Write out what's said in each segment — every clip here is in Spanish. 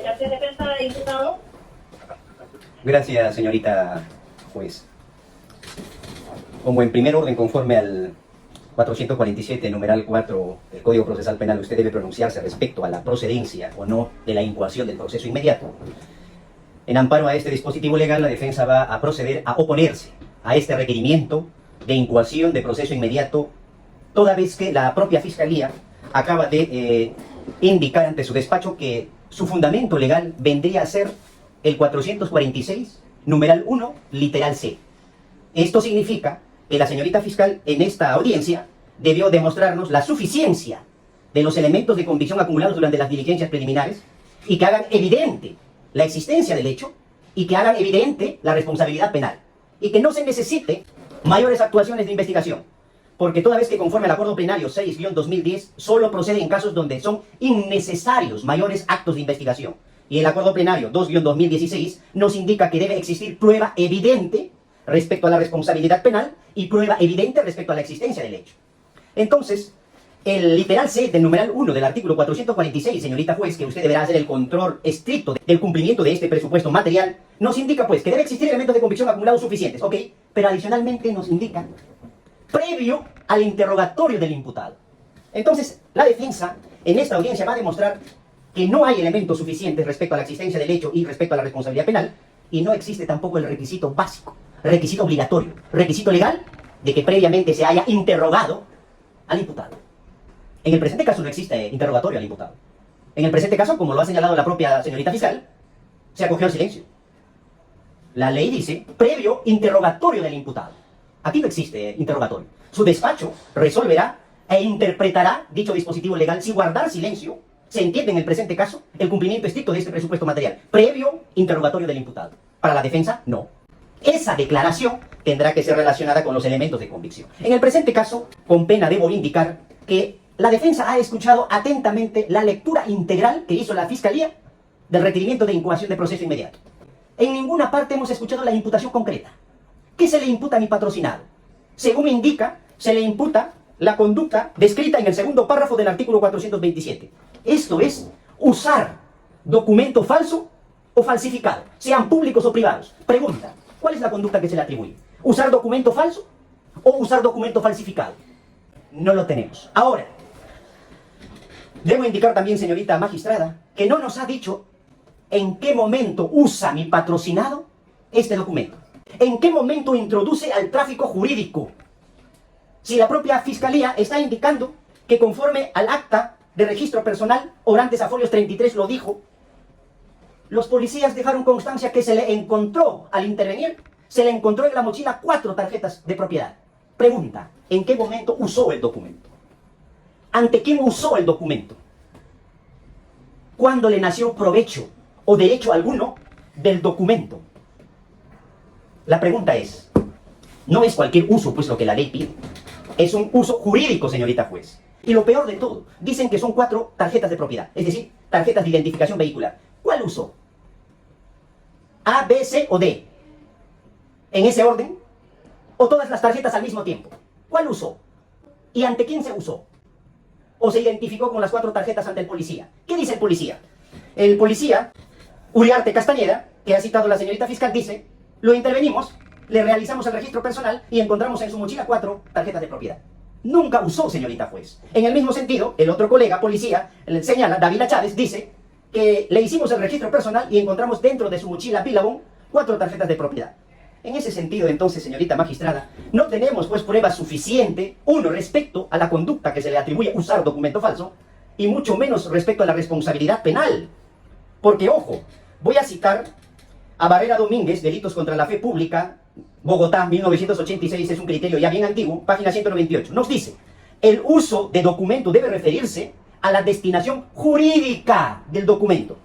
Gracias, defensa de diputado. Gracias, señorita juez. Como en primer orden, conforme al 447, numeral 4 del Código Procesal Penal, usted debe pronunciarse respecto a la procedencia o no de la incoación del proceso inmediato. En amparo a este dispositivo legal, la defensa va a proceder a oponerse a este requerimiento de incoación de proceso inmediato, toda vez que la propia Fiscalía acaba de indicar ante su despacho que su fundamento legal vendría a ser el 446, numeral 1, literal C. Esto significa que la señorita fiscal en esta audiencia debió demostrarnos la suficiencia de los elementos de convicción acumulados durante las diligencias preliminares y que hagan evidente la existencia del hecho y que hagan evidente la responsabilidad penal y que no se necesite mayores actuaciones de investigación, porque toda vez que conforme al acuerdo plenario 6-2010 solo procede en casos donde son innecesarios mayores actos de investigación, y el acuerdo plenario 2-2016 nos indica que debe existir prueba evidente respecto a la responsabilidad penal y prueba evidente respecto a la existencia del hecho. Entonces, el literal C del numeral 1 del artículo 446, señorita juez, que usted deberá hacer el control estricto del cumplimiento de este presupuesto material, nos indica pues que debe existir elementos de convicción acumulados suficientes, ¿ok? Pero adicionalmente nos indica previo al interrogatorio del imputado. Entonces, la defensa en esta audiencia va a demostrar que no hay elementos suficientes respecto a la existencia del hecho y respecto a la responsabilidad penal, y no existe tampoco el requisito básico, requisito obligatorio, requisito legal de que previamente se haya interrogado al imputado. En el presente caso no existe interrogatorio al imputado. En el presente caso, como lo ha señalado la propia señorita fiscal, se acogió al silencio. La ley dice previo interrogatorio del imputado. Aquí no existe interrogatorio. Su despacho resolverá e interpretará dicho dispositivo legal si guardar silencio se entiende en el presente caso el cumplimiento estricto de este presupuesto material, previo interrogatorio del imputado. Para la defensa, no. Esa declaración tendrá que ser relacionada con los elementos de convicción. En el presente caso, con pena debo indicar que la defensa ha escuchado atentamente la lectura integral que hizo la Fiscalía del requerimiento de incoación de proceso inmediato. En ninguna parte hemos escuchado la imputación concreta. ¿Qué se le imputa a mi patrocinado? Según indica, se le imputa la conducta descrita en el segundo párrafo del artículo 427. Esto es, usar documento falso o falsificado, sean públicos o privados. Pregunta, ¿cuál es la conducta que se le atribuye? ¿Usar documento falso o usar documento falsificado? No lo tenemos. Ahora, debo indicar también, señorita magistrada, que no nos ha dicho en qué momento usa mi patrocinado este documento. ¿En qué momento introduce al tráfico jurídico? Si la propia Fiscalía está indicando que conforme al acta de registro personal, Orantes a folios 33 lo dijo, los policías dejaron constancia que se le encontró, al intervenir, se le encontró en la mochila 4 tarjetas de propiedad. Pregunta, ¿en qué momento usó el documento? ¿Ante quién usó el documento? ¿Cuándo le nació provecho o derecho alguno del documento? La pregunta es, no es cualquier uso, pues lo que la ley pide. Es un uso jurídico, señorita juez. Y lo peor de todo, dicen que son 4 tarjetas de propiedad, es decir, tarjetas de identificación vehicular. ¿Cuál usó? ¿A, B, C o D? ¿En ese orden? ¿O todas las tarjetas al mismo tiempo? ¿Cuál usó? ¿Y ante quién se usó? ¿O se identificó con las 4 tarjetas ante el policía? ¿Qué dice el policía? El policía, Uriarte Castañeda, que ha citado la señorita fiscal, dice, lo intervenimos, le realizamos el registro personal y encontramos en su mochila 4 tarjetas de propiedad. Nunca usó, señorita juez. En el mismo sentido, el otro colega, policía, señala, Dávila Chávez, dice que le hicimos el registro personal y encontramos dentro de su mochila Billabong 4 tarjetas de propiedad. En ese sentido, entonces, señorita magistrada, no tenemos pues prueba suficiente, uno, respecto a la conducta que se le atribuye usar documento falso, y mucho menos respecto a la responsabilidad penal. Porque, ojo, voy a citar a Barrera Domínguez, Delitos contra la Fe Pública, Bogotá, 1986, es un criterio ya bien antiguo, página 198. Nos dice, el uso de documento debe referirse a la destinación jurídica del documento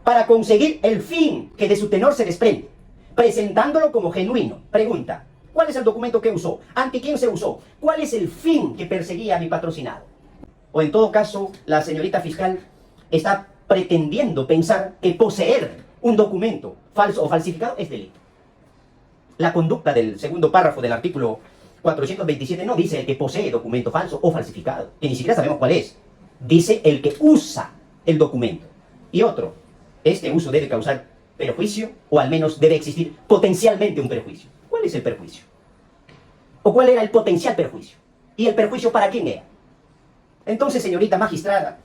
para conseguir el fin que de su tenor se desprende, presentándolo como genuino. Pregunta, ¿cuál es el documento que usó? ¿Ante quién se usó? ¿Cuál es el fin que perseguía a mi patrocinado? O en todo caso, la señorita fiscal está pretendiendo pensar que poseer un documento falso o falsificado es delito. La conducta del segundo párrafo del artículo 427 no dice el que posee documento falso o falsificado, que ni siquiera sabemos cuál es. Dice el que usa el documento. Y otro, este uso debe causar perjuicio o al menos debe existir potencialmente un perjuicio. ¿Cuál es el perjuicio? ¿O cuál era el potencial perjuicio? ¿Y el perjuicio para quién era? Entonces, señorita magistrada,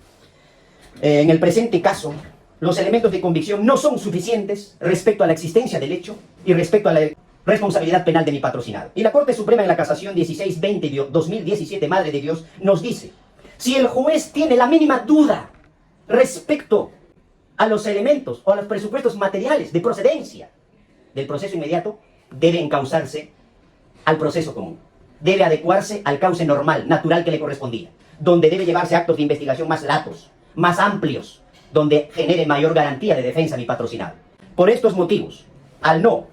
en el presente caso, los elementos de convicción no son suficientes respecto a la existencia del hecho y respecto a la responsabilidad penal de mi patrocinado. Y la Corte Suprema en la Casación 1620-2017, Madre de Dios, nos dice, si el juez tiene la mínima duda respecto a los elementos o a los presupuestos materiales de procedencia del proceso inmediato, debe encauzarse al proceso común. Debe adecuarse al cauce normal, natural que le correspondía, donde debe llevarse actos de investigación más latos, más amplios, donde genere mayor garantía de defensa a mi patrocinado. Por estos motivos, al no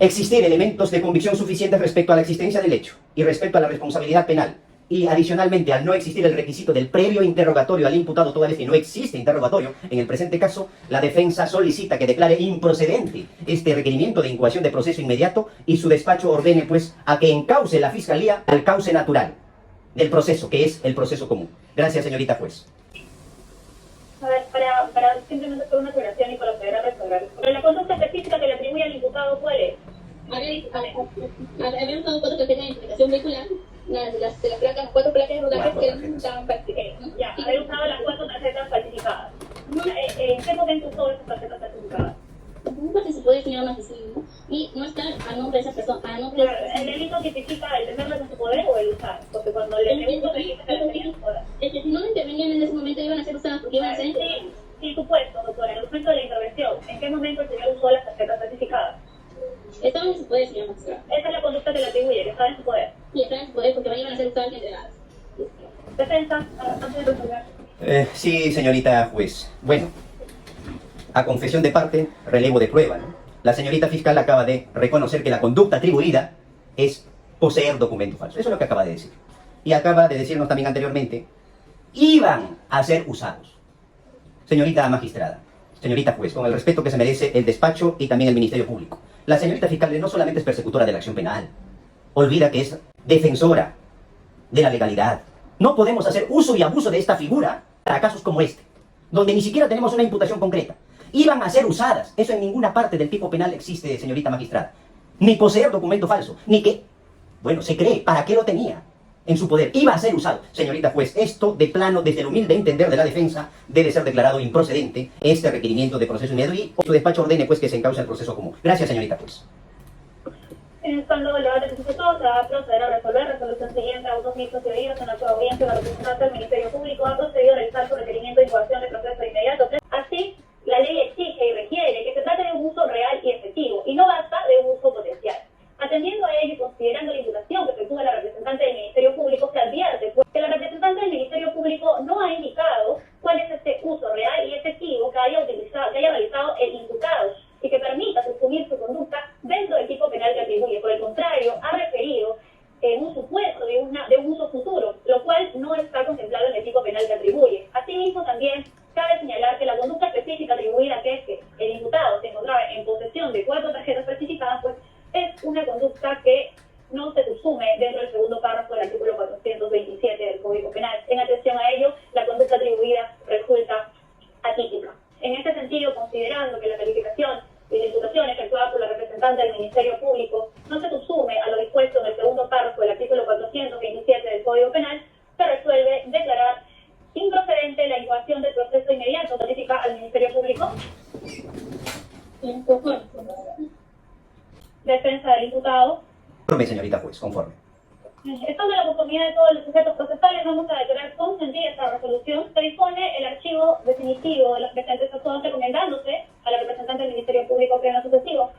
existir elementos de convicción suficientes respecto a la existencia del hecho y respecto a la responsabilidad penal, y adicionalmente al no existir el requisito del previo interrogatorio al imputado, toda vez que no existe interrogatorio, en el presente caso, la defensa solicita que declare improcedente este requerimiento de incoación de proceso inmediato y su despacho ordene, pues, a que encauce la Fiscalía al cauce natural del proceso, que es el proceso común. Gracias, señorita juez. A ver, para simplemente hacer una aclaración y para poder resolver. Pero la conducta específica que le atribuye al imputado, ¿cuál es? Habían usado fotos que tengan identificación vehicular, las placas, 4 placas de rodaje que estaban falsificadas. Ya, haber usado las 4 tarjetas falsificadas. ¿En qué momento usó esas tarjetas falsificadas? No participó del señor asesino y no está a nombre de esa persona, a nombre de esa persona. ¿El delito tipifica el tenerlas en su poder o el usar? Porque cuando le pregunto, me dice que las tenía en su poder. Es que si no lo intervenían en ese momento iban a ser usadas porque iban a ser... Sí, supuesto, doctora. En el momento de la intervención, ¿en qué momento el señor usó las tarjetas falsificadas? Estaban en su poder, señor magistrado. Esa es la conducta que le atribuye, que estaba en su poder. Y estaban en su poder porque iban a ser usadas y entregadas. Defensa, antes de resolver. Sí, señorita juez. Bueno, a confesión de parte, relevo de prueba, ¿no? La señorita fiscal acaba de reconocer que la conducta atribuida es poseer documento falso. Eso es lo que acaba de decir. Y acaba de decirnos también anteriormente, iban a ser usados. Señorita magistrada, señorita juez, con el respeto que se merece el despacho y también el Ministerio Público, la señorita fiscal no solamente es persecutora de la acción penal, olvida que es defensora de la legalidad. No podemos hacer uso y abuso de esta figura para casos como este, donde ni siquiera tenemos una imputación concreta. Iban a ser usadas. Eso en ninguna parte del tipo penal existe, señorita magistrada. Ni poseer documento falso, ni que, bueno, se cree, ¿para qué lo tenía en su poder? Iba a ser usado. Señorita juez, esto de plano, desde el humilde entender de la defensa, debe ser declarado improcedente este requerimiento de proceso inmediato y su despacho ordene, pues, que se encauce el proceso común. Gracias, señorita juez. Cuando el debate se suscitó, se va a proceder a resolver. Resolución siguiente, autos mixtos y oídos en la audiencia, la representante del Ministerio Público ha procedido a realizar su requerimiento de incoación de proceso inmediato. Así, la ley exige y requiere que se trate de un uso real y efectivo, y no basta de un uso potencial. Atendiendo a ello y considerando la imputación que efectúa la representante del Ministerio Público, se advierte pues, que la representante del Ministerio Público no ha indicado cuál es este uso real y efectivo que haya realizado el imputado y que permita subsumir su conducta dentro del tipo penal que atribuye. Por el contrario, ha referido un supuesto de un uso futuro, lo cual no está contemplado en el tipo penal que atribuye. Asimismo, también cabe señalar que la conducta específica atribuida, que es que el imputado se encontraba en posesión de 4 tarjetas falsificadas, pues es una conducta que no se subsume dentro del segundo párrafo del artículo 427 del Código Penal. En atención a ello, la conducta atribuida resulta atípica. En este sentido, considerando que la calificación y la imputación efectuada por la representante del Ministerio Público no se subsume a lo dispuesto en el segundo párrafo del artículo 427 del Código Penal, se resuelve declarar improcedente la incoación del proceso inmediato. ¿Notifica al Ministerio Público? Defensa del imputado. Conforme, señorita juez, conforme. Estando en la conformidad de todos los sujetos procesales, vamos a declarar consentida esta resolución. Se dispone el archivo definitivo de los presentes actos, recomendándose a la representante del Ministerio Público pleno sucesivo